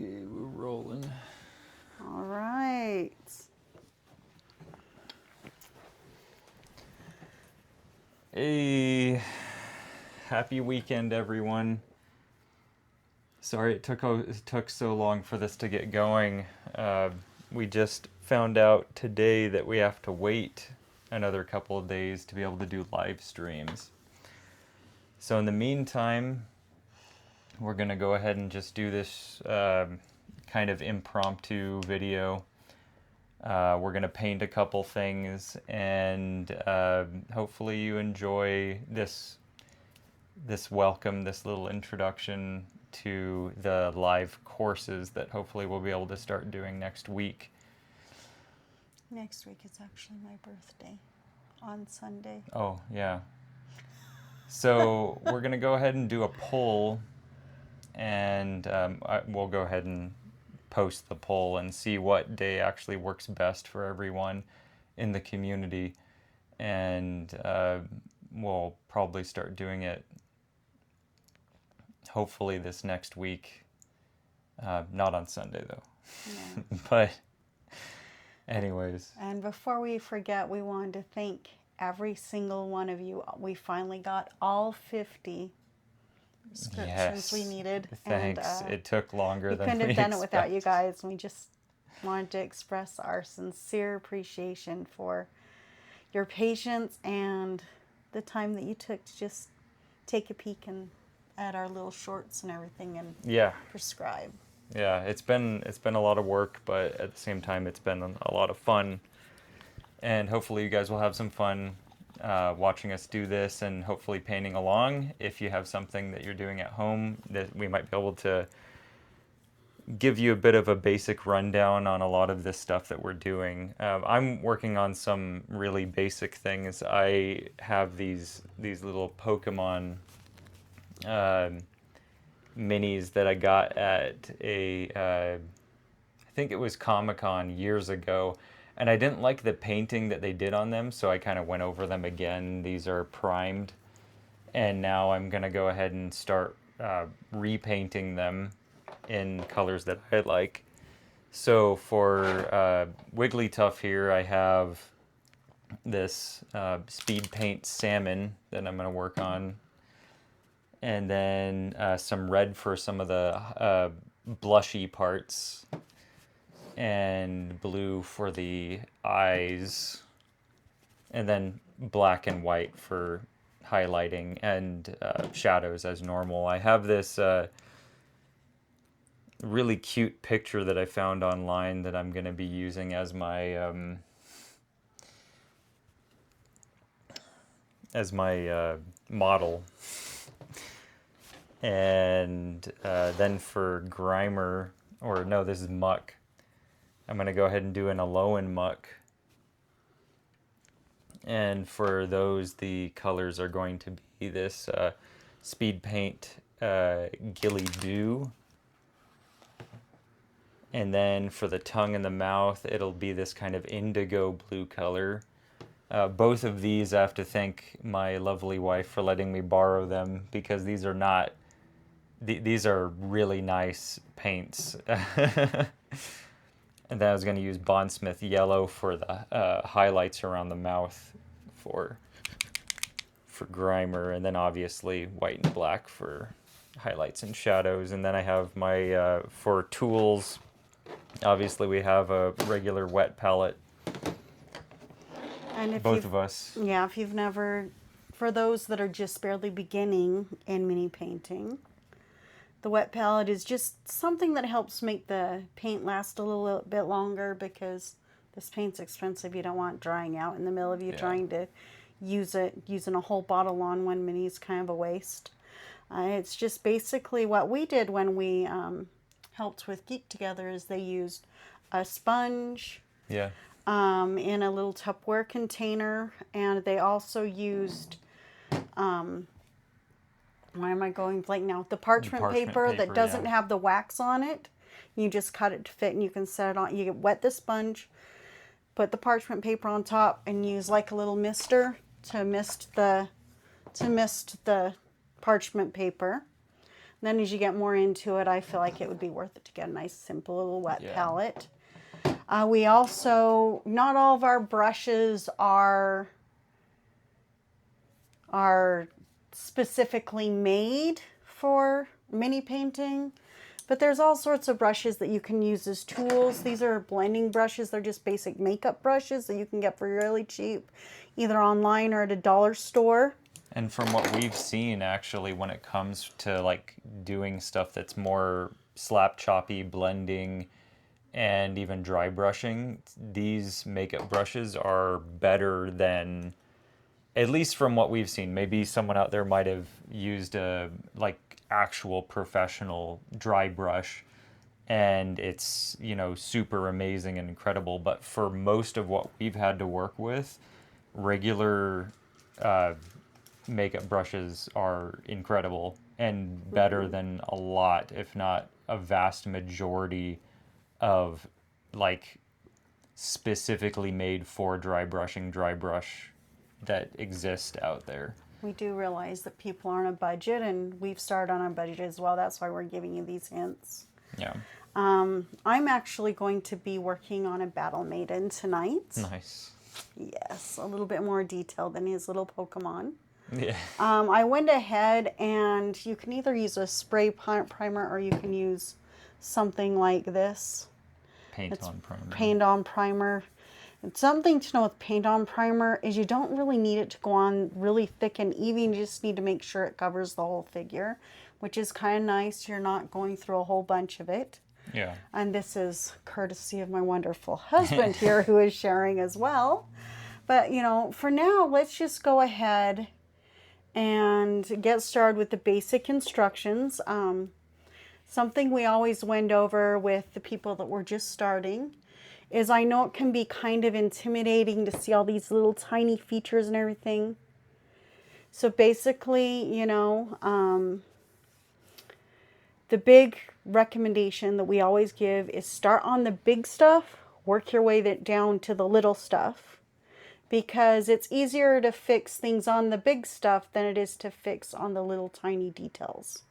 Okay, we're rolling. All right. Hey, happy weekend, everyone. Sorry it took so long for this to get going. We just found out today that we have to wait another couple of days to be able to do live streams. So in the meantime, we're gonna go ahead and just do this kind of impromptu video. We're gonna paint a couple things, and hopefully you enjoy this welcome, this little introduction to the live courses that hopefully we'll be able to start doing next week. Next week is actually my birthday on Sunday. Oh, yeah. So we're going to go ahead and do a poll, and we'll go ahead and post the poll and see what day actually works best for everyone in the community. And we'll probably start doing it hopefully this next week. Not on Sunday, though. Yeah. But anyways. And before we forget, we wanted to thank every single one of you. We finally got all 50 subscriptions we needed. Thanks. And, it took longer than we couldn't have done it without expected. you guys. We just wanted to express our sincere appreciation for your patience and the time that you took to just take a peek at our little shorts and everything and prescribe. Yeah, it's been a lot of work, but at the same time it's been a lot of fun. And hopefully you guys will have some fun watching us do this, and hopefully painting along. If you have something that you're doing at home, that we might be able to give you a bit of a basic rundown on a lot of this stuff that we're doing. I'm working on some really basic things. I have these little Pokemon minis that I got at I think it was Comic-Con years ago, and I didn't like the painting that they did on them, so I kind of went over them again. These are primed, and now I'm gonna go ahead and start repainting them in colors that I like. So for Wigglytuff here, I have this speed paint salmon that I'm gonna work on, and then some red for some of the blushy parts, and blue for the eyes, and then black and white for highlighting and shadows as normal. I have this really cute picture that I found online that I'm going to be using as my model. And then for Grimer, or no, this is Muck. I'm going to go ahead and do an Alolan Muck. And for those, the colors are going to be this speed paint Gilly Dew. And then for the tongue and the mouth, it'll be this kind of indigo blue color. Both of these, I have to thank my lovely wife for letting me borrow them, because these are not... These are really nice paints. And then I was going to use Bondsmith yellow for the highlights around the mouth for Grimer, and then obviously white and black for highlights and shadows. And then I have my, for tools, obviously we have a regular wet palette. And if both of us. Yeah, if you've never, for those that are just barely beginning in mini painting, the wet palette is just something that helps make the paint last a little bit longer, because this paint's expensive. You don't want drying out in the middle of you trying to use it. Using a whole bottle on one mini is kind of a waste. It's just basically what we did when we helped with Geek Together, is they used a sponge in a little Tupperware container, and they also used... why am I going blank now? The parchment paper that doesn't have the wax on it. You just cut it to fit, and you can set it on. You wet the sponge, put the parchment paper on top, and use like a little mister to mist the parchment paper. Then as you get more into it, I feel like it would be worth it to get a nice simple little wet Yeah. palette. We also, not all of our brushes are specifically made for mini painting, but there's all sorts of brushes that you can use as tools. These are blending brushes. They're just basic makeup brushes that you can get for really cheap, either online or at a dollar store. And from what we've seen, actually, when it comes to like doing stuff that's more slap choppy, blending, and even dry brushing, these makeup brushes are better than, at least from what we've seen. Maybe someone out there might have used a like actual professional dry brush and it's, you know, super amazing and incredible. But for most of what we've had to work with, regular makeup brushes are incredible and better than a lot, if not a vast majority of like specifically made for dry brushing dry brush that exist out there. We do realize that people are on a budget, and we've started on a budget as well. That's why we're giving you these hints. Yeah. I'm actually going to be working on a Battle Maiden tonight. Nice. Yes, a little bit more detailed than his little Pokemon. Yeah. I went ahead, and you can either use a spray primer or you can use something like this. Paint on primer. Paint on primer. And something to know with paint on primer is you don't really need it to go on really thick and even. You just need to make sure it covers the whole figure, which is kind of nice. You're not going through a whole bunch of it. Yeah. And this is courtesy of my wonderful husband here who is sharing as well. But, you know, for now, let's just go ahead and get started with the basic instructions. Something we always went over with the people that were just starting is, I know it can be kind of intimidating to see all these little tiny features and everything. So basically, you know, the big recommendation that we always give is start on the big stuff, work your way down to the little stuff, because it's easier to fix things on the big stuff than it is to fix on the little tiny details.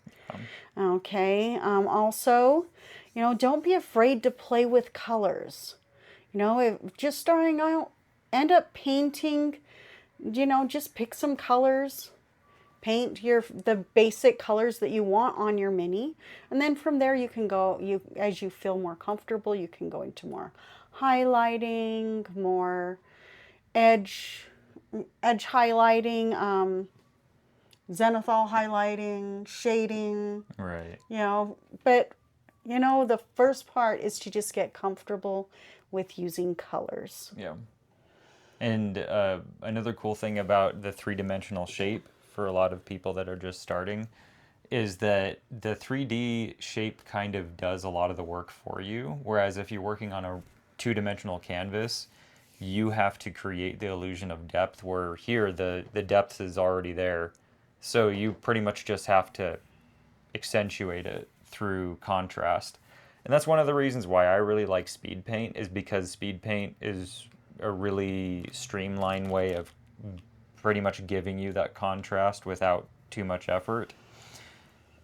Okay. Also, you know, don't be afraid to play with colors. You know, if just starting out, end up painting, you know, just pick some colors, paint the basic colors that you want on your mini. And then from there you can go, as you feel more comfortable, you can go into more highlighting, more edge highlighting, zenithal highlighting, shading. Right. You know, but you know, the first part is to just get comfortable with using colors. Yeah. And another cool thing about the three-dimensional shape for a lot of people that are just starting is that the 3D shape kind of does a lot of the work for you. Whereas if you're working on a two-dimensional canvas, you have to create the illusion of depth, where here the depth is already there. So you pretty much just have to accentuate it through contrast. And that's one of the reasons why I really like speed paint, is because speed paint is a really streamlined way of pretty much giving you that contrast without too much effort.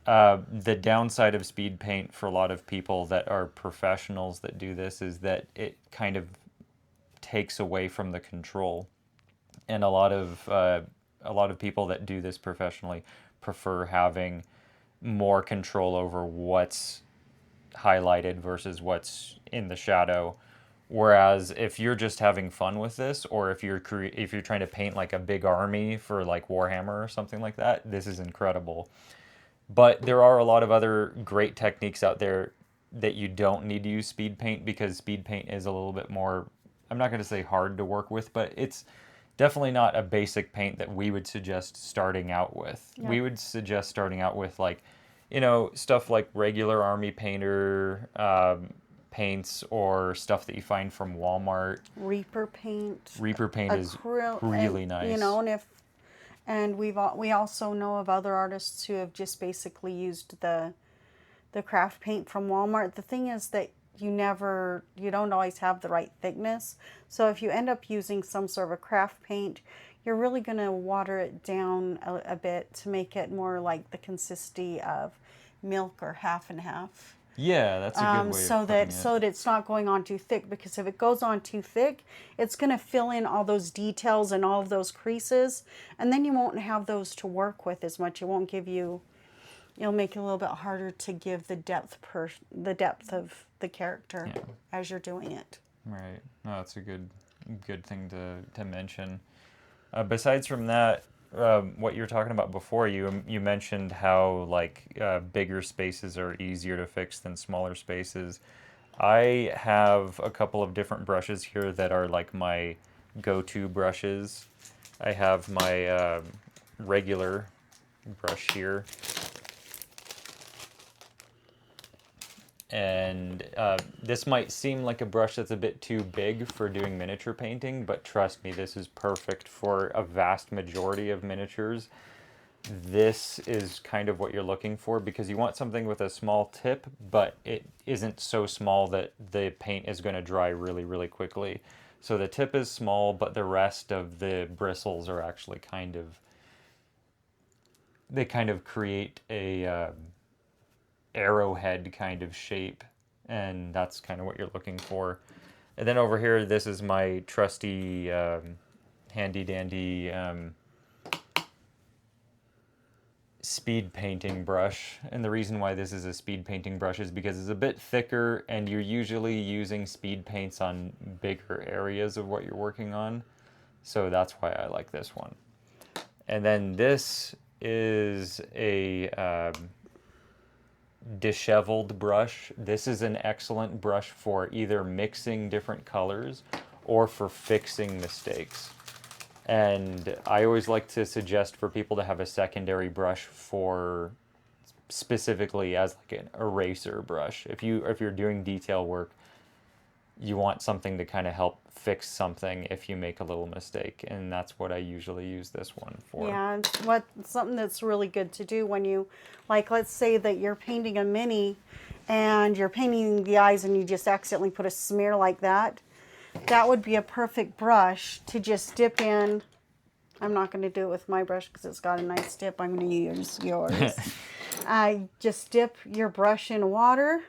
The downside of speed paint for a lot of people that are professionals that do this is that it kind of takes away from the control. And a lot of people that do this professionally prefer having more control over what's highlighted versus what's in the shadow. Whereas if you're just having fun with this, or if you're trying to paint like a big army for like Warhammer or something like that, this is incredible. But there are a lot of other great techniques out there that you don't need to use speed paint, because speed paint is a little bit more, I'm not going to say hard to work with, but it's definitely not a basic paint that we would suggest starting out with. Yeah. We would suggest starting out with, like, you know, stuff like regular Army Painter paints, or stuff that you find from Walmart. Reaper paint. Reaper paint is really nice. You know, and we also know of other artists who have just basically used the craft paint from Walmart. The thing is that you don't always have the right thickness. So if you end up using some sort of a craft paint, you're really going to water it down a bit to make it more like the consistency of milk or half and half. Yeah, that's a good way So of that putting it. so that it's not going on too thick, because if it goes on too thick, it's going to fill in all those details and all of those creases, and then you won't have those to work with as much. It won't give you, it'll make it a little bit harder to give the depth of the character as you're doing it. Right. No, that's a good thing to mention. Besides from that, what you were talking about before, you mentioned how like bigger spaces are easier to fix than smaller spaces. I have a couple of different brushes here that are like my go-to brushes. I have my regular brush here, and this might seem like a brush that's a bit too big for doing miniature painting, but trust me, this is perfect for a vast majority of miniatures. This is kind of what you're looking for, because you want something with a small tip, but it isn't so small that the paint is going to dry really, really quickly. So the tip is small, but the rest of the bristles are actually they kind of create a arrowhead kind of shape, and that's kind of what you're looking for. And then over here, this is my trusty handy dandy speed painting brush. And the reason why this is a speed painting brush is because it's a bit thicker, and you're usually using speed paints on bigger areas of what you're working on. So that's why I like this one. And then this is a disheveled brush. This is an excellent brush for either mixing different colors or for fixing mistakes. And I always like to suggest for people to have a secondary brush for specifically as like an eraser brush. If you're doing detail work, you want something to kind of help fix something if you make a little mistake, and that's what I usually use this one for. Yeah, something that's really good to do when you, like, let's say that you're painting a mini and you're painting the eyes and you just accidentally put a smear like that. That would be a perfect brush to just dip in. I'm not going to do it with my brush because it's got a nice dip. I'm going to use yours. Just dip your brush in water,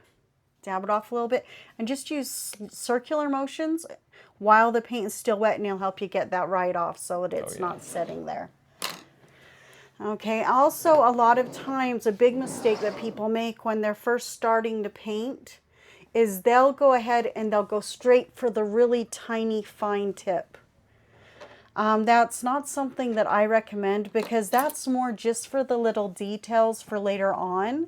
dab it off a little bit, and just use circular motions while the paint is still wet, and it'll help you get that right off so that it's not setting there. Okay, also a lot of times a big mistake that people make when they're first starting to paint is they'll go ahead and they'll go straight for the really tiny fine tip. That's not something that I recommend, because that's more just for the little details for later on.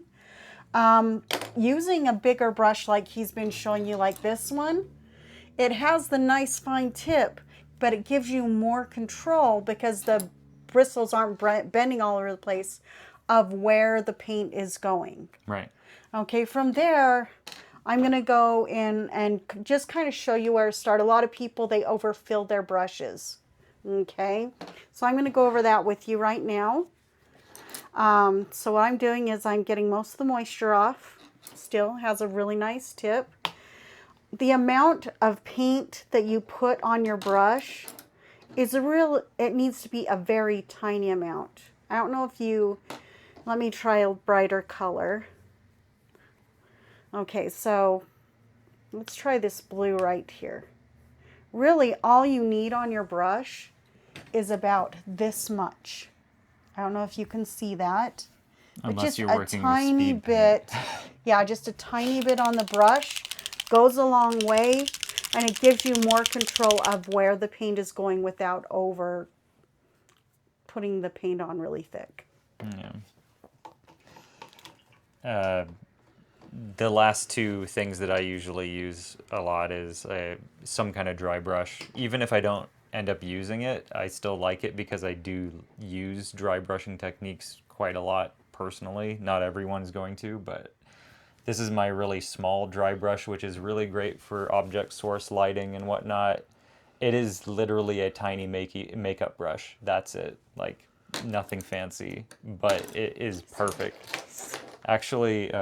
Using a bigger brush like he's been showing you, like this one, it has the nice fine tip, but it gives you more control because the bristles aren't bending all over the place of where the paint is going. Right. Okay, from there, I'm going to go in and just kind of show you where to start. A lot of people, they overfill their brushes. Okay, so I'm going to go over that with you right now. So what I'm doing is I'm getting most of the moisture off. Still has a really nice tip. The amount of paint that you put on your brush is it needs to be a very tiny amount. I don't know if let me try a brighter color. Okay, so let's try this blue right here. Really, all you need on your brush is about this much. I don't know if you can see that. Unless just you're a working with tiny speed bit. Yeah, just a tiny bit on the brush goes a long way, and it gives you more control of where the paint is going without over putting the paint on really thick. Yeah. The last two things that I usually use a lot is some kind of dry brush. Even if I don't end up using it, I still like it because I do use dry brushing techniques quite a lot personally. Not everyone's going to, but this is my really small dry brush, which is really great for object source lighting and whatnot. It is literally a tiny makeup brush. That's it. Like, nothing fancy, but it is perfect. Actually,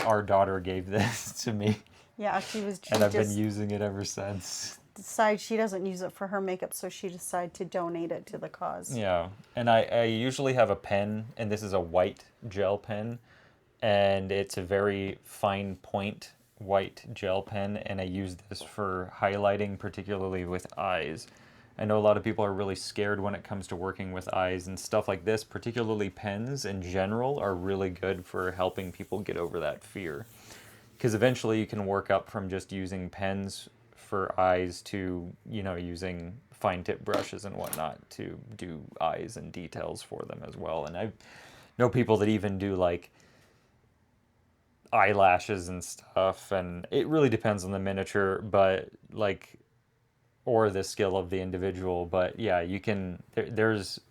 our daughter gave this to me. Yeah, and I've been using it ever since. She doesn't use it for her makeup, so she decided to donate it to the cause. Yeah, and I usually have a pen, and this is a white gel pen, and it's a very fine point white gel pen, and I use this for highlighting, particularly with eyes. I know a lot of people are really scared when it comes to working with eyes and stuff like this, particularly pens in general are really good for helping people get over that fear. Because eventually you can work up from just using pens for eyes to, using fine tip brushes and whatnot to do eyes and details for them as well. And I know people that even do like eyelashes and stuff, and it really depends on the miniature, but like, or the skill of the individual. But yeah, you can, there's,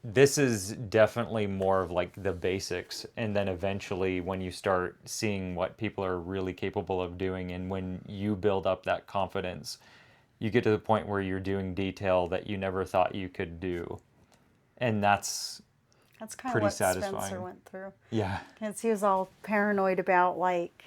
this is definitely more of like the basics, and then eventually when you start seeing what people are really capable of doing, and when you build up that confidence, you get to the point where you're doing detail that you never thought you could do, and that's kind of pretty what satisfying. Spencer went through. Yeah. Because he was all paranoid about like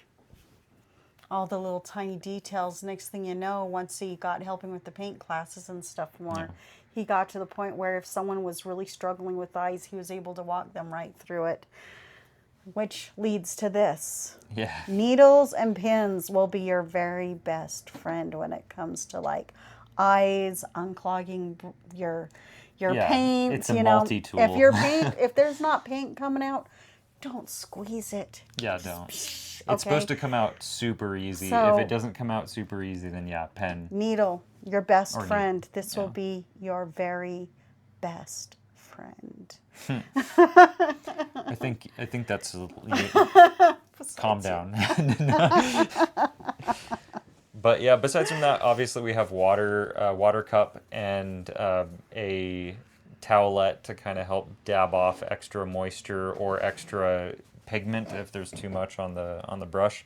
all the little tiny details. Next thing you know, once he got helping with the paint classes and stuff more, he got to the point where if someone was really struggling with eyes, he was able to walk them right through it. Which leads to this. Yeah. Needles and pins will be your very best friend when it comes to like eyes, unclogging your paint. It's a multi-tool. If there's not paint coming out, don't squeeze it. Yeah, don't. It's It's supposed to come out super easy. So, if it doesn't come out super easy, then yeah, pen. Needle, your best Or friend. This will yeah. be your very best friend. I think that's calm down. But yeah, besides from that, obviously we have water cup, and a towelette to kind of help dab off extra moisture or extra pigment if there's too much on the brush,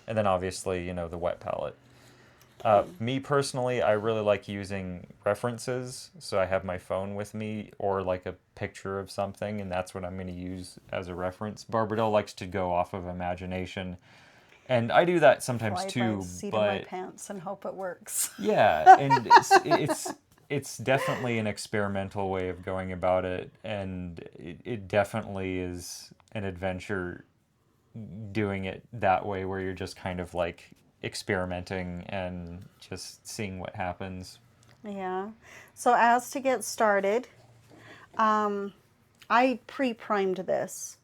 and then obviously the wet palette. Me personally, I really like using references, so I have my phone with me or like a picture of something, and that's what I'm going to use as a reference. Barbadell likes to go off of imagination, and I do that sometimes Fly by too. the seat But of my pants and hope it works. yeah, and it's definitely an experimental way of going about it, and it definitely is an adventure doing it that way, where you're just kind of like experimenting and just seeing what happens. Yeah. So as to get started, I pre-primed this.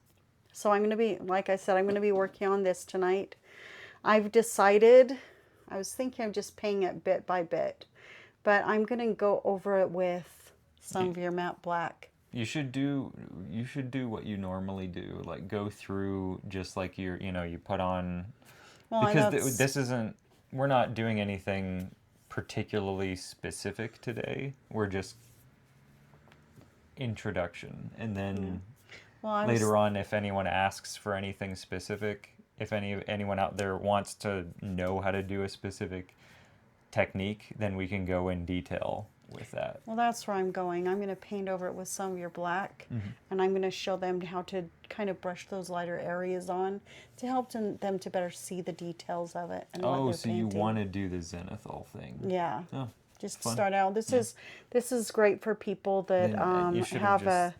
So I'm going to be, like I said, I'm going to be working on this tonight. I've decided, I was thinking of just painting it bit by bit, but I'm going to go over it with some of your matte black. You should do what you normally do, like go through just like you put on, because this isn't, we're not doing anything particularly specific today. We're just introduction, and then later on, if anyone asks for anything specific, if anyone out there wants to know how to do a specific technique, then we can go in detail with that. Well, that's where I'm going. I'm going to paint over it with some of your black, and I'm going to show them how to kind of brush those lighter areas on to help them to better see the details of it. And what they're so painting. you want to do the zenithal thing? Yeah. Oh, just fun. start out. This is great for people that Then, you should have a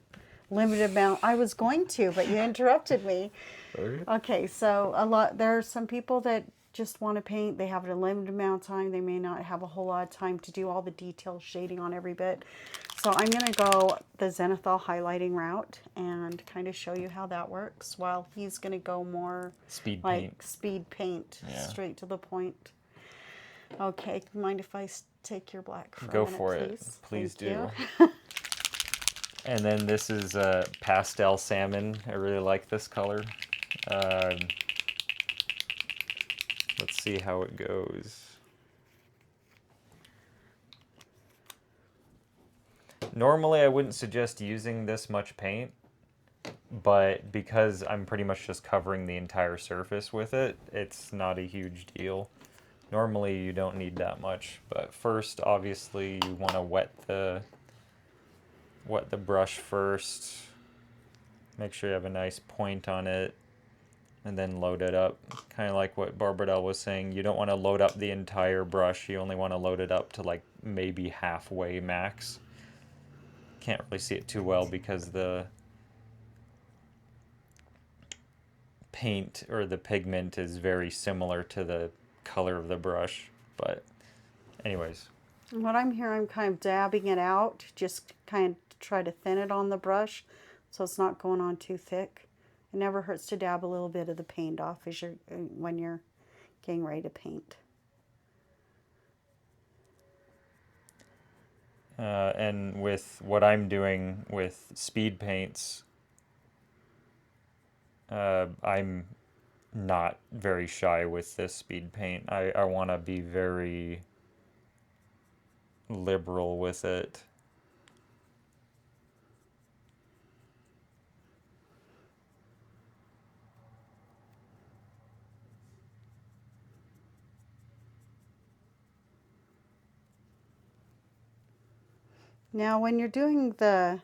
limited amount. I was going to, but you interrupted me. Okay, so there are some people that just want to paint. They have a limited amount of time. They may not have a whole lot of time to do all the detail shading on every bit. So I'm going to go the zenithal highlighting route and kind of show you how that works, while he's going to go more speed paint, Yeah. straight to the point. Okay, mind if I take your black for Go a minute, for please? it. Please Thank do. you. And then this is pastel salmon. I really like this color. Let's see how it goes. Normally I wouldn't suggest using this much paint, but because I'm pretty much just covering the entire surface with it, it's not a huge deal. Normally you don't need that much, but first obviously you want to wet the brush first. Make sure you have a nice point on it, and then load it up. Kind of like what Barbadell was saying, you don't want to load up the entire brush, you only want to load it up to like maybe halfway max. Can't really see it too well because the paint or the pigment is very similar to the color of the brush. But anyways, What I'm here, I'm kind of dabbing it out, just kind of try to thin it on the brush so it's not going on too thick. It never hurts to dab a little bit of the paint off as when you're getting ready to paint. and with what I'm doing with speed paints, I'm not very shy with this speed paint. I want to be very liberal with it. Now, when you're doing the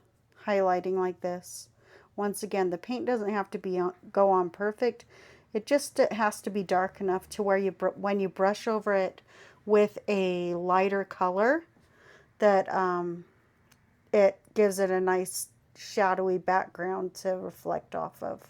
highlighting like this, once again, the paint doesn't have to be go on perfect. It has to be dark enough to where when you brush over it with a lighter color, that it gives it a nice shadowy background to reflect off of.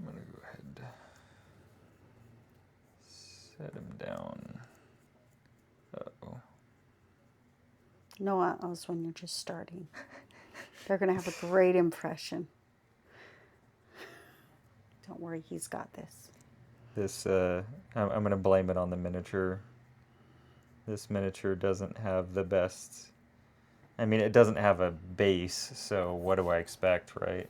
I'm gonna go ahead, set him down. Uh-oh. No, that was when you're just starting. They're going to have a great impression. Don't worry, he's got this. This, I'm gonna blame it on the miniature. This miniature doesn't have the best. I mean, it doesn't have a base, so what do I expect, right?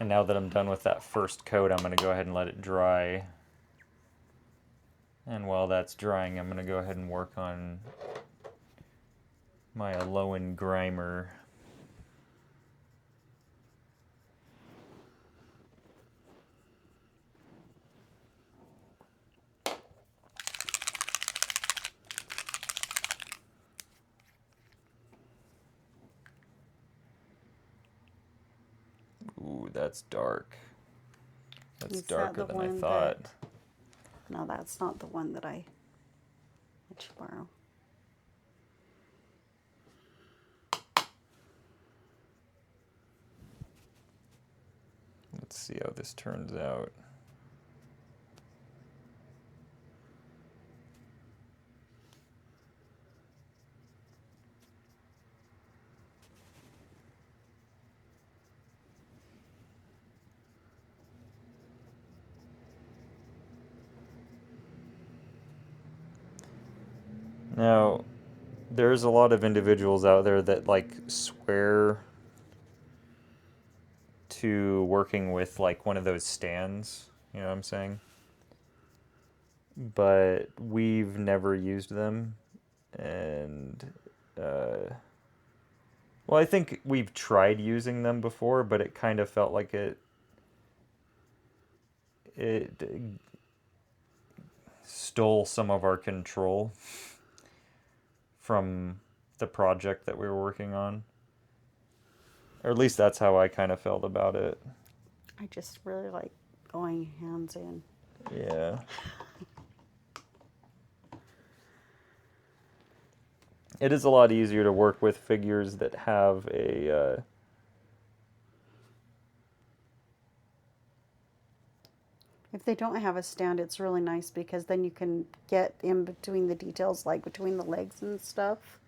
And now that I'm done with that first coat, I'm going to go ahead and let it dry. And while that's drying, I'm going to go ahead and work on my Alolan Grimer. Ooh, that's dark. That's darker than I thought. No, that's not the one that I let you borrow. Let's see how this turns out. Now, there's a lot of individuals out there that like swear to working with like one of those stands, you know what I'm saying? But we've never used them, and well, I think we've tried using them before, but it kind of felt like it stole some of our control from the project that we were working on. Or at least that's how I kind of felt about it. I just really like going hands in. Yeah. It is a lot easier to work with figures that have a If they don't have a stand, it's really nice because then you can get in between the details, like between the legs and stuff,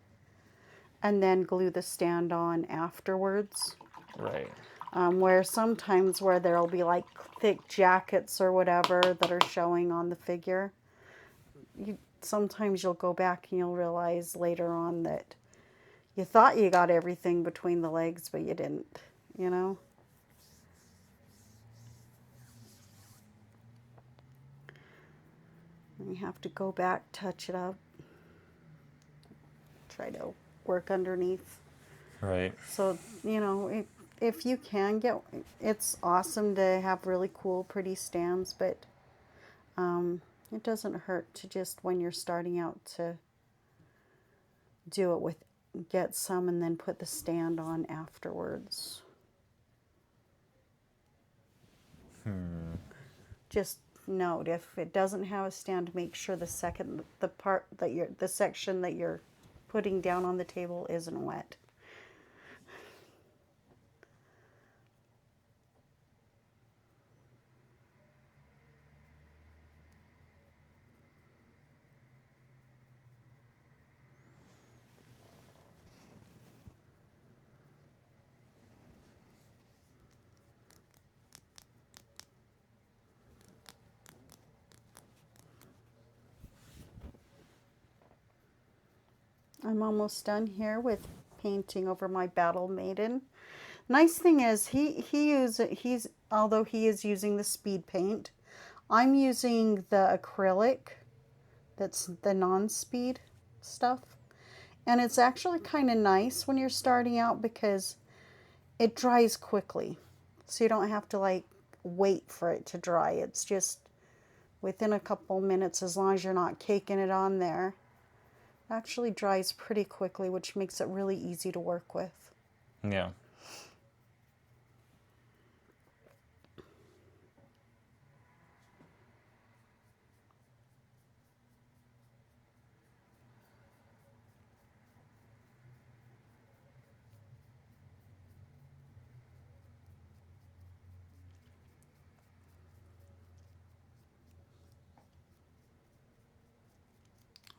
and then glue the stand on afterwards. right. Where sometimes where there'll be like thick jackets or whatever that are showing on the figure, sometimes you'll go back and you'll realize later on that you thought you got everything between the legs, but you didn't, you know? And you have to go back, touch it up, try to work underneath. Right. So, if you can get, it's awesome to have really cool, pretty stands, but it doesn't hurt to just, when you're starting out, to do it with, get some and then put the stand on afterwards. Just note, if it doesn't have a stand, make sure the section that you're putting down on the table isn't wet. I'm almost done here with painting over my Battle Maiden. Nice thing is he's although he is using the speed paint, I'm using the acrylic that's the non-speed stuff. And it's actually kind of nice when you're starting out because it dries quickly. So you don't have to like wait for it to dry. It's just within a couple minutes, as long as you're not caking it on there. It actually dries pretty quickly, which makes it really easy to work with. Yeah.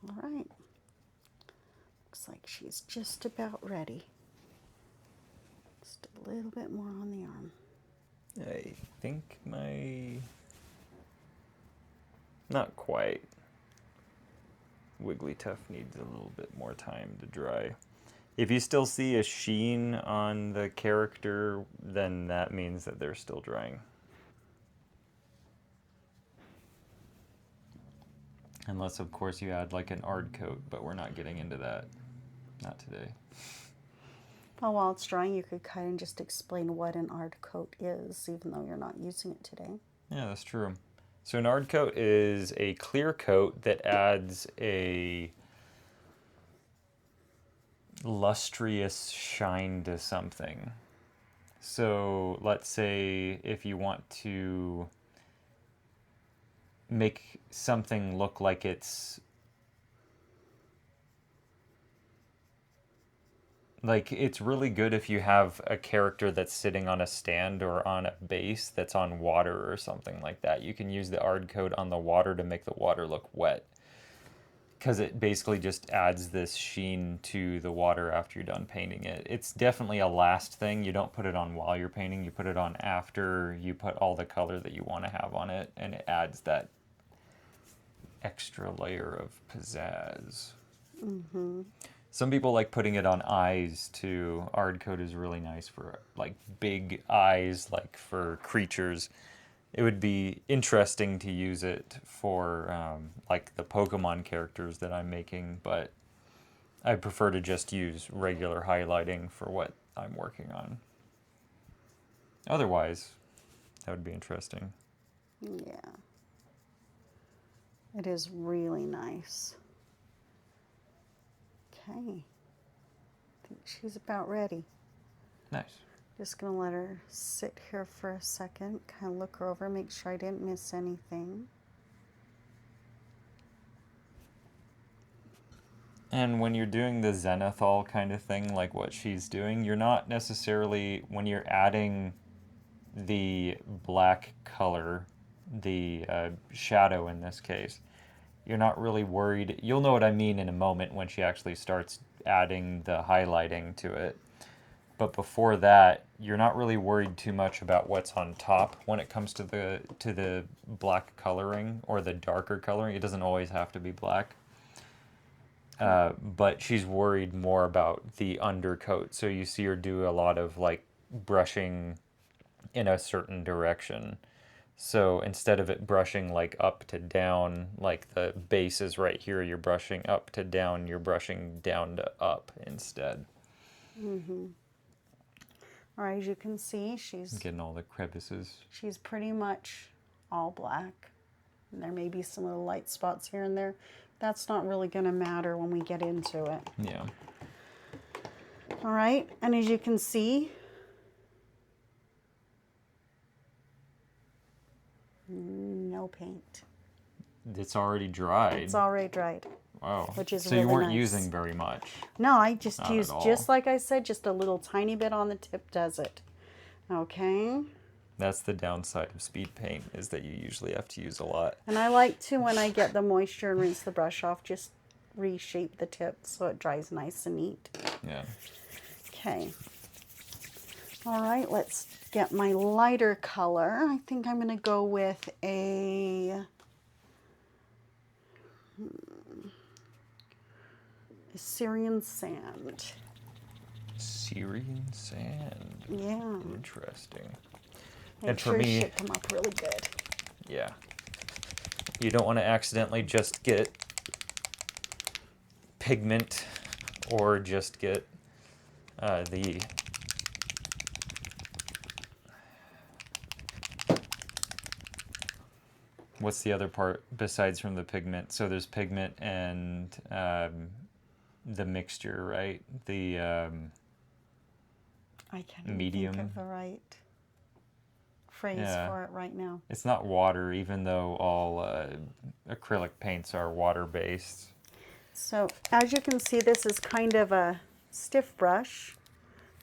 All right. Looks like she's just about ready. Just a little bit more on the arm. I think my... Not quite. Wigglytuff needs a little bit more time to dry. If you still see a sheen on the character, then that means that they're still drying. Unless, of course, you add like an ard coat, but we're not getting into that. Not today. Well, while it's drying, you could kind of just explain what an ard coat is, even though you're not using it today. Yeah, that's true. So an ard coat is a clear coat that adds a lustrous shine to something. So let's say if you want to make something look like it's really good if you have a character that's sitting on a stand or on a base that's on water or something like that. You can use the ard coat on the water to make the water look wet, because it basically just adds this sheen to the water after you're done painting it. It's definitely a last thing. You don't put it on while you're painting. You put it on after you put all the color that you want to have on it, and it adds that extra layer of pizzazz. Some people like putting it on eyes too. Ard coat is really nice for like big eyes, like for creatures. It would be interesting to use it for like the Pokemon characters that I'm making, but I prefer to just use regular highlighting for what I'm working on. Otherwise, that would be interesting. Yeah. It is really nice. Okay. I think she's about ready. Nice. Just going to let her sit here for a second, kind of look her over, make sure I didn't miss anything. And when you're doing the zenithal kind of thing, like what she's doing, you're not necessarily, when you're adding the black color, the shadow in this case, you're not really worried. You'll know what I mean in a moment when she actually starts adding the highlighting to it. But before that, you're not really worried too much about what's on top when it comes to the black coloring or the darker coloring. It doesn't always have to be black. But she's worried more about the undercoat. So you see her do a lot of like brushing in a certain direction. So instead of it brushing like up to down, like the base is right here, you're brushing up to down, you're brushing down to up instead. Or as you can see, she's Getting all the crevices. pretty much all black. And there may be some little light spots here and there. That's not really going to matter when we get into it. Yeah. All right, and as you can see, no paint. It's already dried. It's already dried. Wow. Which is so really you weren't nice. using very much. No, I just Not used, at all. just like I said, just a little tiny bit on the tip does it. Okay. That's the downside of speed paint, is that you usually have to use a lot. And I like to, when I get the moisture and rinse the brush off, just reshape the tip so it dries nice and neat. Yeah. Okay. All right, let's get my lighter color. I think I'm going to go with a Syrian sand. Syrian sand. Yeah. Interesting. Make And for sure it me- should come up really good. Yeah. You don't want to accidentally just get pigment or just get the what's the other part besides from the pigment? So there's pigment and the mixture, right? The I can't even medium. think of the right phrase Yeah. for it right now. it's not water, even though all acrylic paints are water-based. So as you can see, this is kind of a stiff brush.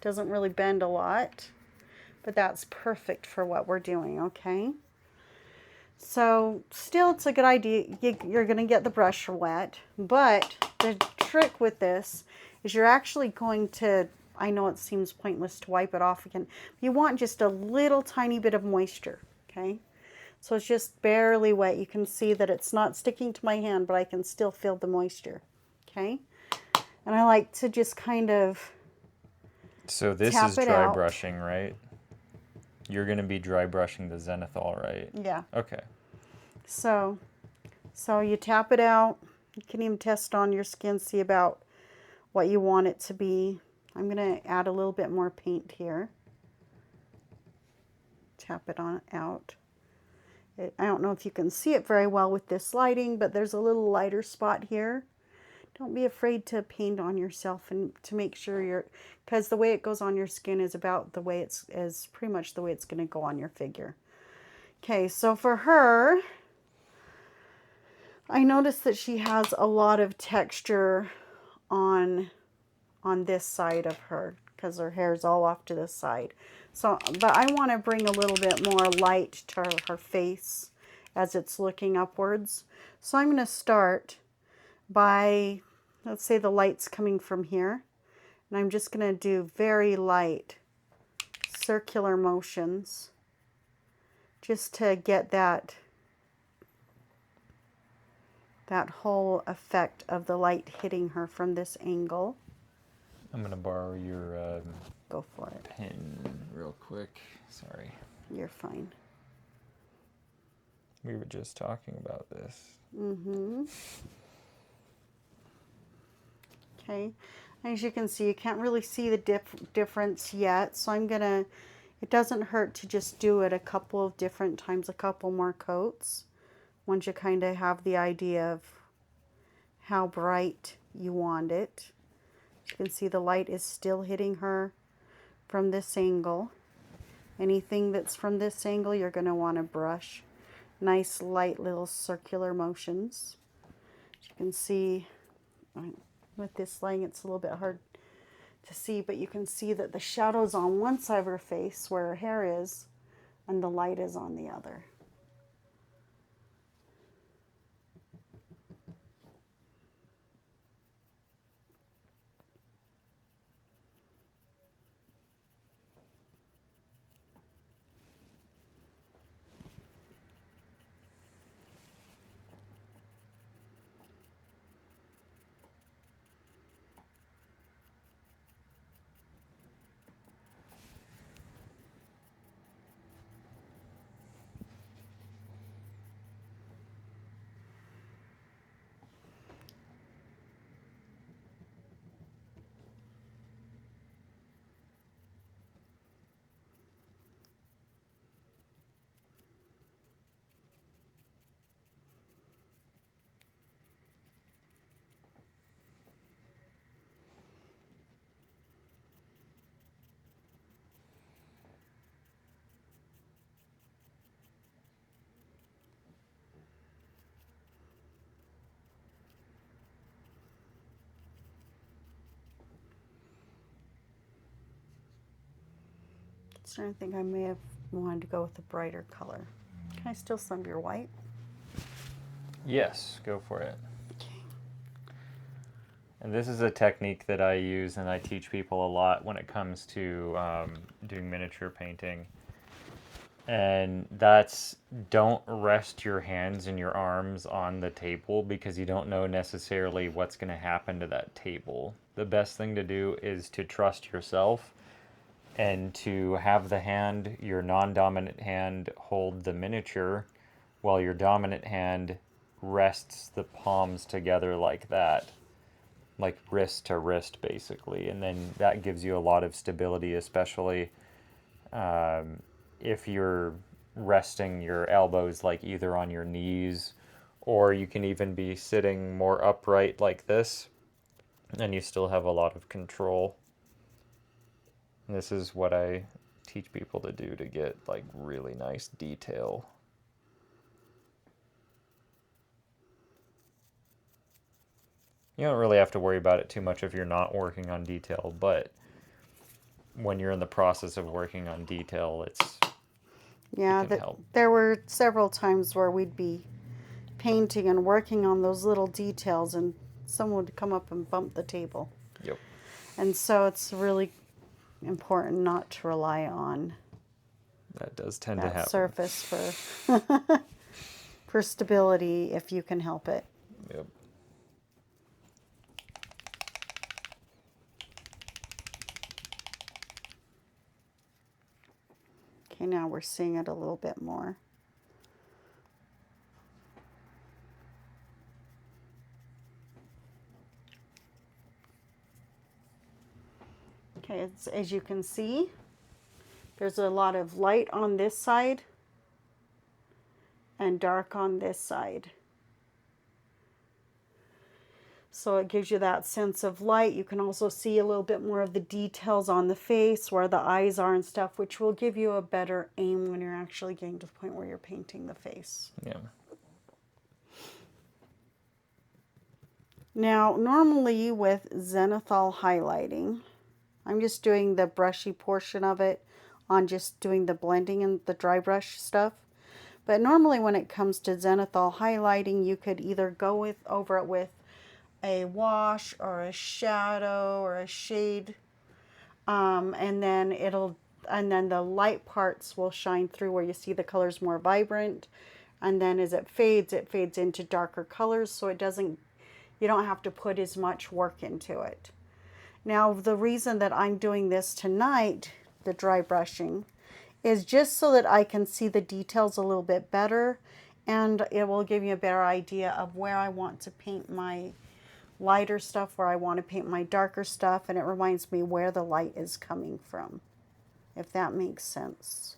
Doesn't really bend a lot, but that's perfect for what we're doing, okay? So still, it's a good idea. You're going to get the brush wet, but the trick with this is you're actually going to, I know it seems pointless to wipe it off again. You want just a little tiny bit of moisture, okay? So it's just barely wet. You can see that it's not sticking to my hand, but I can still feel the moisture, okay? And I like to just kind of, So this Tap is it dry out. brushing, right? You're going to be dry brushing the zenithal, right? yeah. Okay. So you tap it out. You can even test on your skin, see about what you want it to be. I'm going to add a little bit more paint here. Tap it on out. I don't know if you can see it very well with this lighting, but there's a little lighter spot here. Don't be afraid to paint on yourself and to make sure because the way it goes on your skin is about the way is pretty much the way it's going to go on your figure. Okay, so for her, I noticed that she has a lot of texture on this side of her because her hair is all off to this side. So, but I want to bring a little bit more light to her face as it's looking upwards. So I'm going to start by, let's say the light's coming from here, and I'm just going to do very light circular motions just to get that whole effect of the light hitting her from this angle. I'm going to borrow your Go for it. pen real quick. Sorry. You're fine. We were just talking about this. Okay. As you can see, you can't really see the difference yet. So I'm going to, it doesn't hurt to just do it a couple of different times, a couple more coats. Once you kind of have the idea of how bright you want it. You can see the light is still hitting her from this angle. Anything that's from this angle, you're going to want to brush. Nice light little circular motions. As you can see, with this lighting, it's a little bit hard to see, but you can see that the shadow's on one side of her face where her hair is, and the light is on the other. So I think I may have wanted to go with a brighter color. Can I still sum your white? Yes, go for it. Okay. And this is a technique that I use and I teach people a lot when it comes to doing miniature painting. And that's, don't rest your hands and your arms on the table because you don't know necessarily what's going to happen to that table. The best thing to do is to trust yourself and to have the hand, your non-dominant hand, hold the miniature while your dominant hand rests the palms together like that, like wrist to wrist basically. And then that gives you a lot of stability, especially if you're resting your elbows like either on your knees, or you can even be sitting more upright like this and you still have a lot of control. And this is what I teach people to do to get like really nice detail. You don't really have to worry about it too much if you're not working on detail, but when you're in the process of working on detail, Yeah, it can help. there were several times where we'd be painting and working on those little details and someone would come up and bump the table. Yep. And so it's really important not to rely on That does tend to that happen. surface for stability if you can help it. Yep. Okay, now we're seeing it a little bit more. Okay, as you can see, there's a lot of light on this side and dark on this side. So it gives you that sense of light. You can also see a little bit more of the details on the face, where the eyes are and stuff, which will give you a better aim when you're actually getting to the point where you're painting the face. Yeah. Now, normally with zenithal highlighting, I'm just doing the brushy portion of it on just doing the blending and the dry brush stuff. But normally when it comes to zenithal highlighting, you could either go over it with a wash or a shadow or a shade, and then the light parts will shine through where you see the colors more vibrant, and then as it fades into darker colors, so you don't have to put as much work into it. Now, the reason that I'm doing this tonight, the dry brushing, is just so that I can see the details a little bit better, and it will give me a better idea of where I want to paint my lighter stuff, where I want to paint my darker stuff, and it reminds me where the light is coming from, if that makes sense.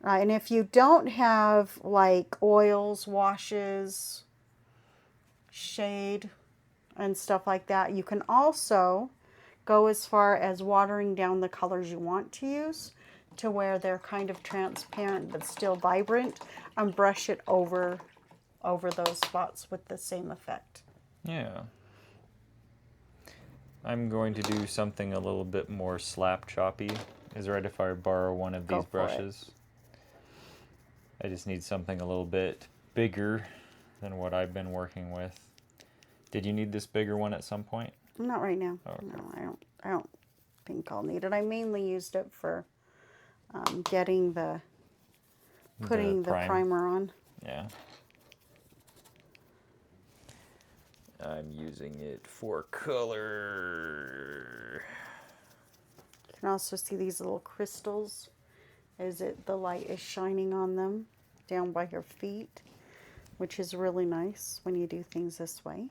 And if you don't have like oils, washes, shade, and stuff like that, you can also go as far as watering down the colors you want to use to where they're kind of transparent but still vibrant, and brush it over those spots with the same effect. Yeah. I'm going to do something a little bit more slap choppy. Is it right if I borrow one of these brushes? I just need something a little bit bigger than what I've been working with. Did you need this bigger one at some point? Not right now. Okay. No, I don't think I'll need it. I mainly used it for putting the primer on. Yeah. I'm using it for color. You can also see these little crystals as the light is shining on them down by your feet, which is really nice when you do things this way.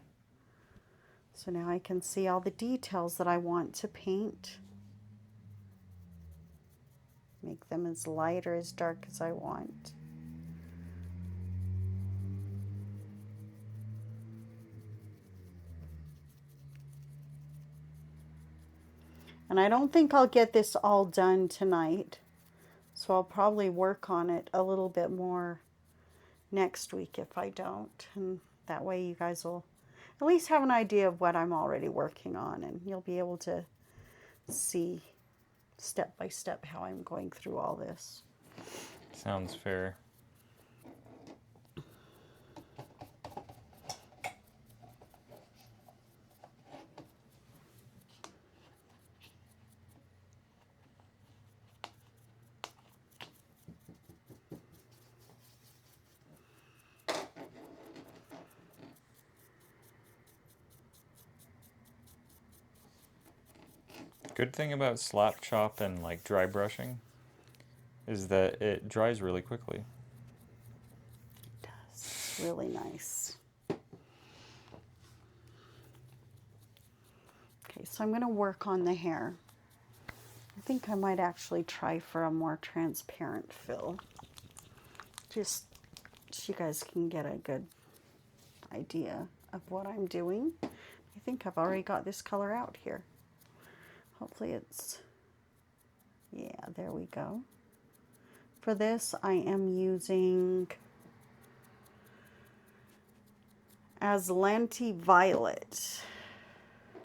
So now I can see all the details that I want to paint. Make them as light or as dark as I want. And I don't think I'll get this all done tonight, so I'll probably work on it a little bit more next week if I don't. And that way you guys will at least have an idea of what I'm already working on, and you'll be able to see step by step how I'm going through all this. Sounds fair. Good thing about slap chop and like dry brushing is that it dries really quickly. It does. It's really nice. Okay, so I'm going to work on the hair. I think I might actually try for a more transparent fill, just so you guys can get a good idea of what I'm doing. I think I've already got this color out here. Hopefully it's, yeah, there we go. For this, I am using Aslanti Violet.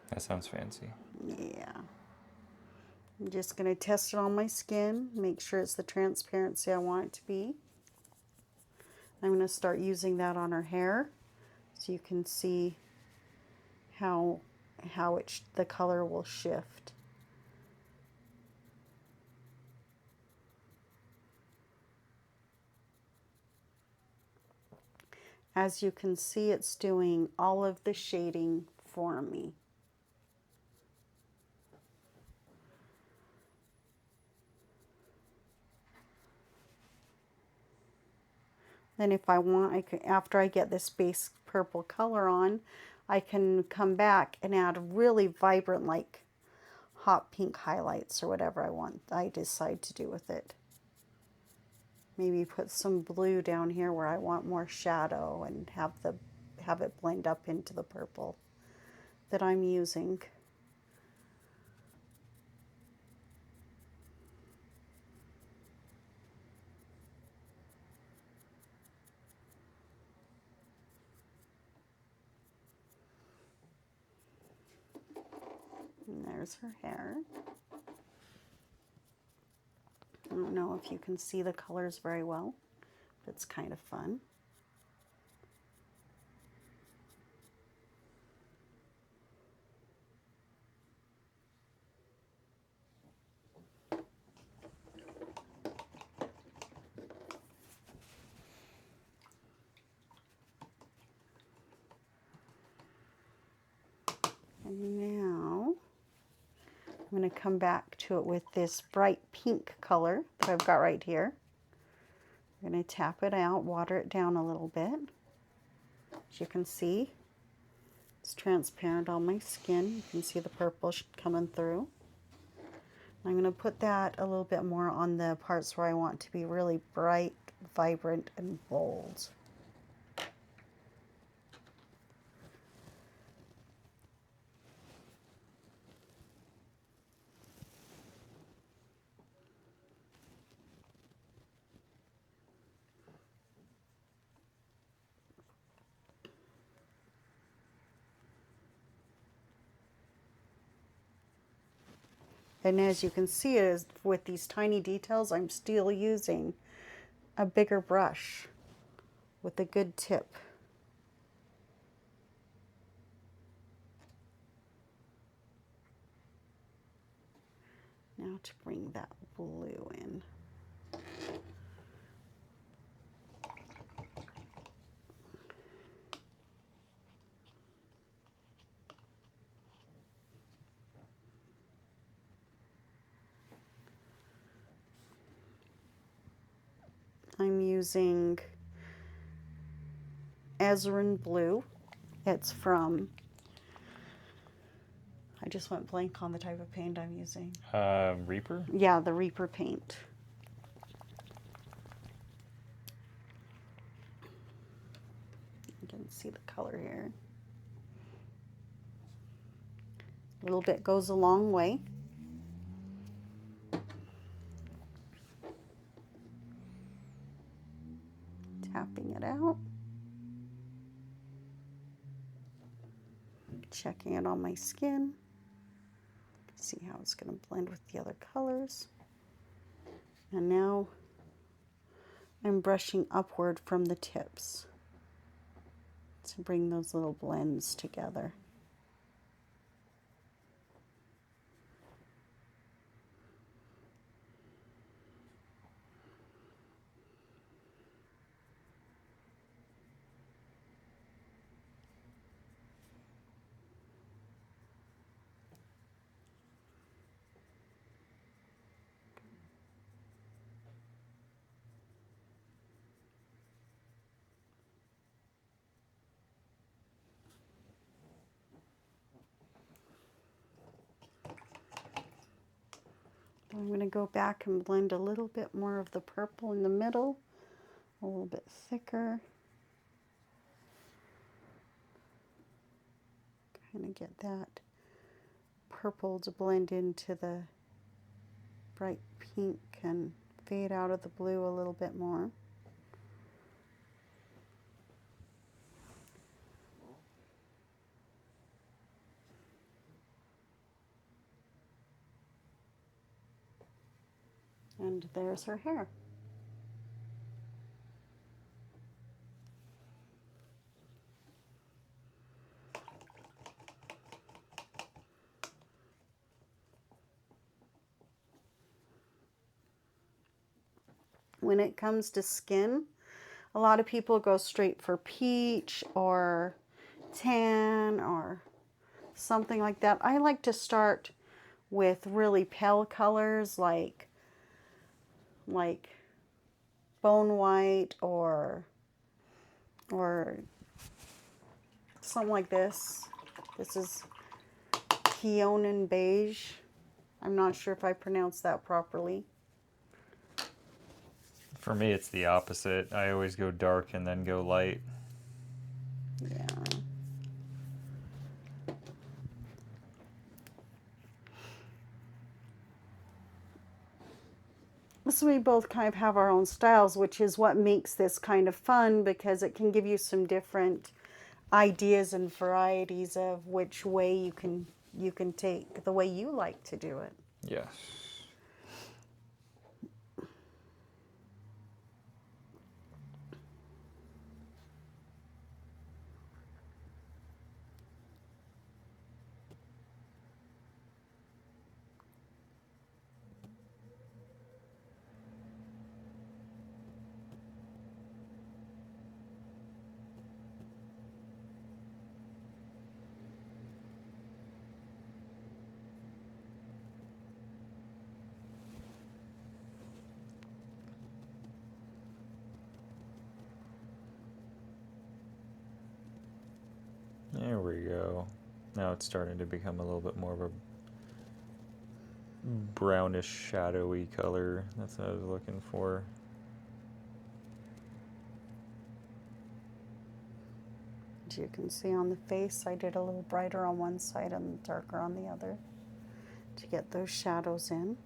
That sounds fancy. Yeah. I'm just going to test it on my skin, make sure it's the transparency I want it to be. I'm going to start using that on her hair so you can see how the color will shift. As you can see, it's doing all of the shading for me. Then if I want, I can, after I get this base purple color on, I can come back and add really vibrant, like hot pink highlights or whatever I decide to do with it. Maybe put some blue down here where I want more shadow and have it blend up into the purple that I'm using. And there's her hair. I don't know if you can see the colors very well, but it's kind of fun. And now I'm going to come back to it with this bright pink color that I've got right here. I'm going to tap it out, water it down a little bit. As you can see, it's transparent on my skin. You can see the purple coming through. I'm going to put that a little bit more on the parts where I want to be really bright, vibrant, and bold. And as you can see, is with these tiny details, I'm still using a bigger brush with a good tip. Now to bring that blue in. I'm using Ezrin Blue. It's from, I just went blank on the type of paint I'm using. Reaper? Yeah, the Reaper paint. You can see the color here. A little bit goes a long way. Tapping it out. Checking it on my skin. See how it's going to blend with the other colors. And now I'm brushing upward from the tips to bring those little blends together. I'm going to go back and blend a little bit more of the purple in the middle, a little bit thicker. Kind of get that purple to blend into the bright pink and fade out of the blue a little bit more. And there's her hair. When it comes to skin, a lot of people go straight for peach or tan or something like that. I like to start with really pale colors like bone white or something like this. This is Peonin beige. I'm not sure if I pronounced that properly. For me, it's the opposite. I always go dark and then go light. Yeah. So we both kind of have our own styles, which is what makes this kind of fun, because it can give you some different ideas and varieties of which way you can take the way you like to do it. Yes. There we go. Now it's starting to become a little bit more of a brownish, shadowy color. That's what I was looking for. As you can see on the face, I did a little brighter on one side and darker on the other to get those shadows in.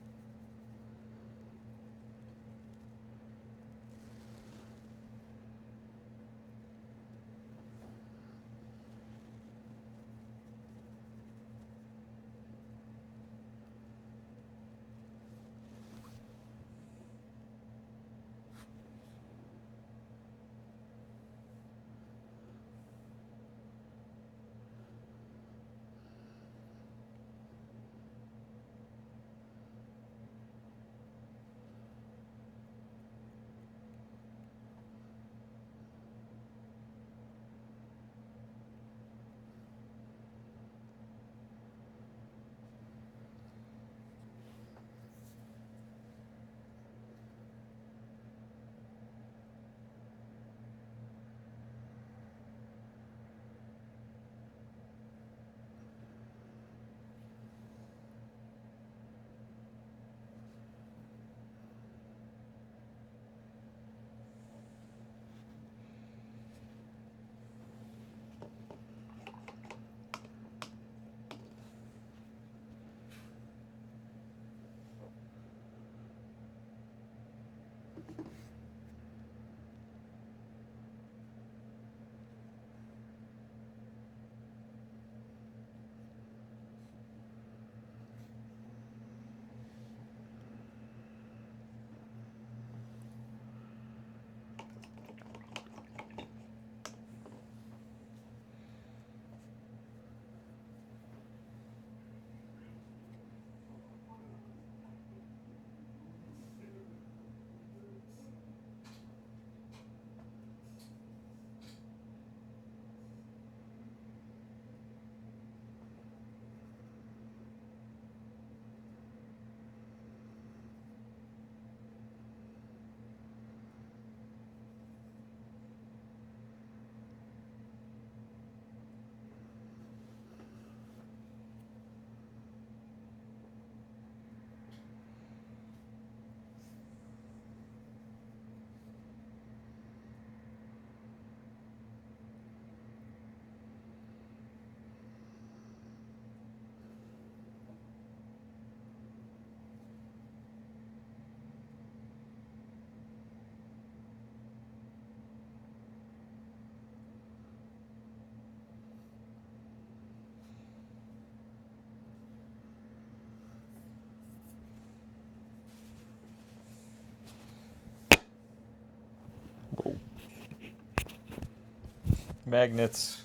Magnets.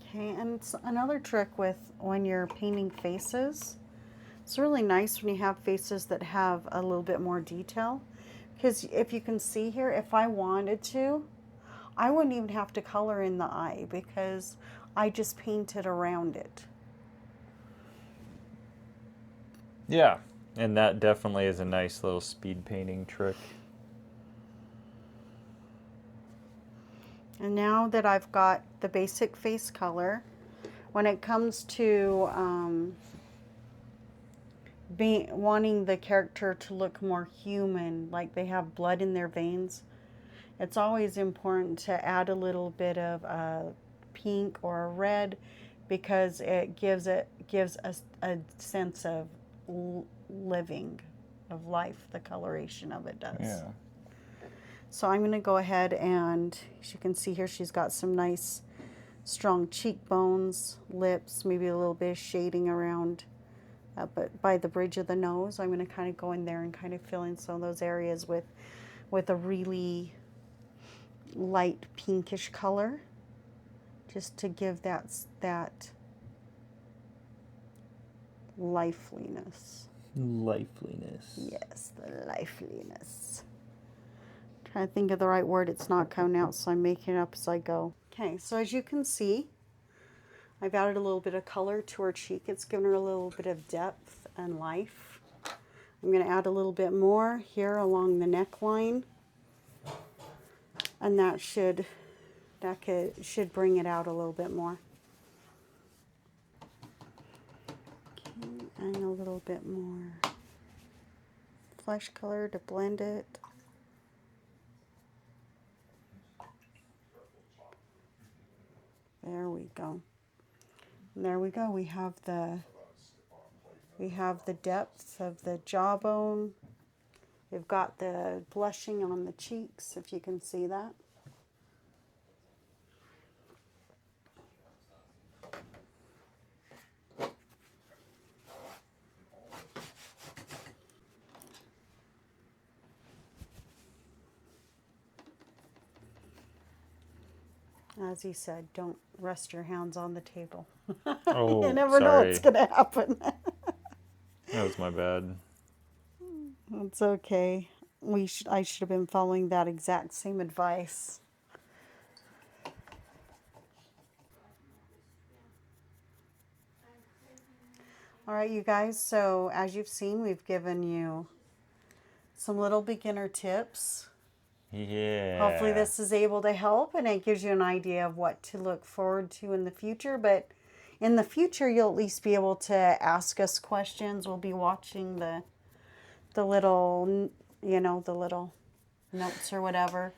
Okay, and another trick with when you're painting faces, it's really nice when you have faces that have a little bit more detail. Because if you can see here, if I wanted to, I wouldn't even have to color in the eye because I just painted around it. Yeah, and that definitely is a nice little speed painting trick. And now that I've got the basic face color, when it comes to wanting the character to look more human, like they have blood in their veins, it's always important to add a little bit of a pink or a red because it gives us a sense of living, of life. The coloration of it does. Yeah. So I'm going to go ahead and, as you can see here, she's got some nice strong cheekbones, lips, maybe a little bit of shading around, but by the bridge of the nose, I'm going to kind of go in there and kind of fill in some of those areas with a really light pinkish color, just to give that liveliness. Liveliness. Yes, the liveliness. Trying to think of the right word. It's not coming out, so I'm making it up as I go. Okay, so as you can see, I've added a little bit of color to her cheek. It's given her a little bit of depth and life. I'm going to add a little bit more here along the neckline, and that should bring it out a little bit more. Okay, and a little bit more flesh color to blend it. There we go. And there we go. We have the depth of the jawbone. We've got the blushing on the cheeks, if you can see that. As he said, don't rest your hands on the table. Oh, you never know what's going to happen. That was my bad. It's okay. I should have been following that exact same advice. All right, you guys, so as you've seen, we've given you some little beginner tips. Yeah. Hopefully this is able to help and it gives you an idea of what to look forward to in the future. But in the future, you'll at least be able to ask us questions. We'll be watching the little, the little notes or whatever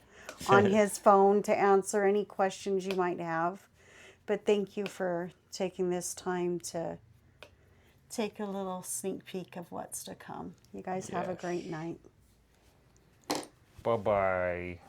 on his phone to answer any questions you might have. But thank you for taking this time to take a little sneak peek of what's to come. You guys have a great night. Bye-bye.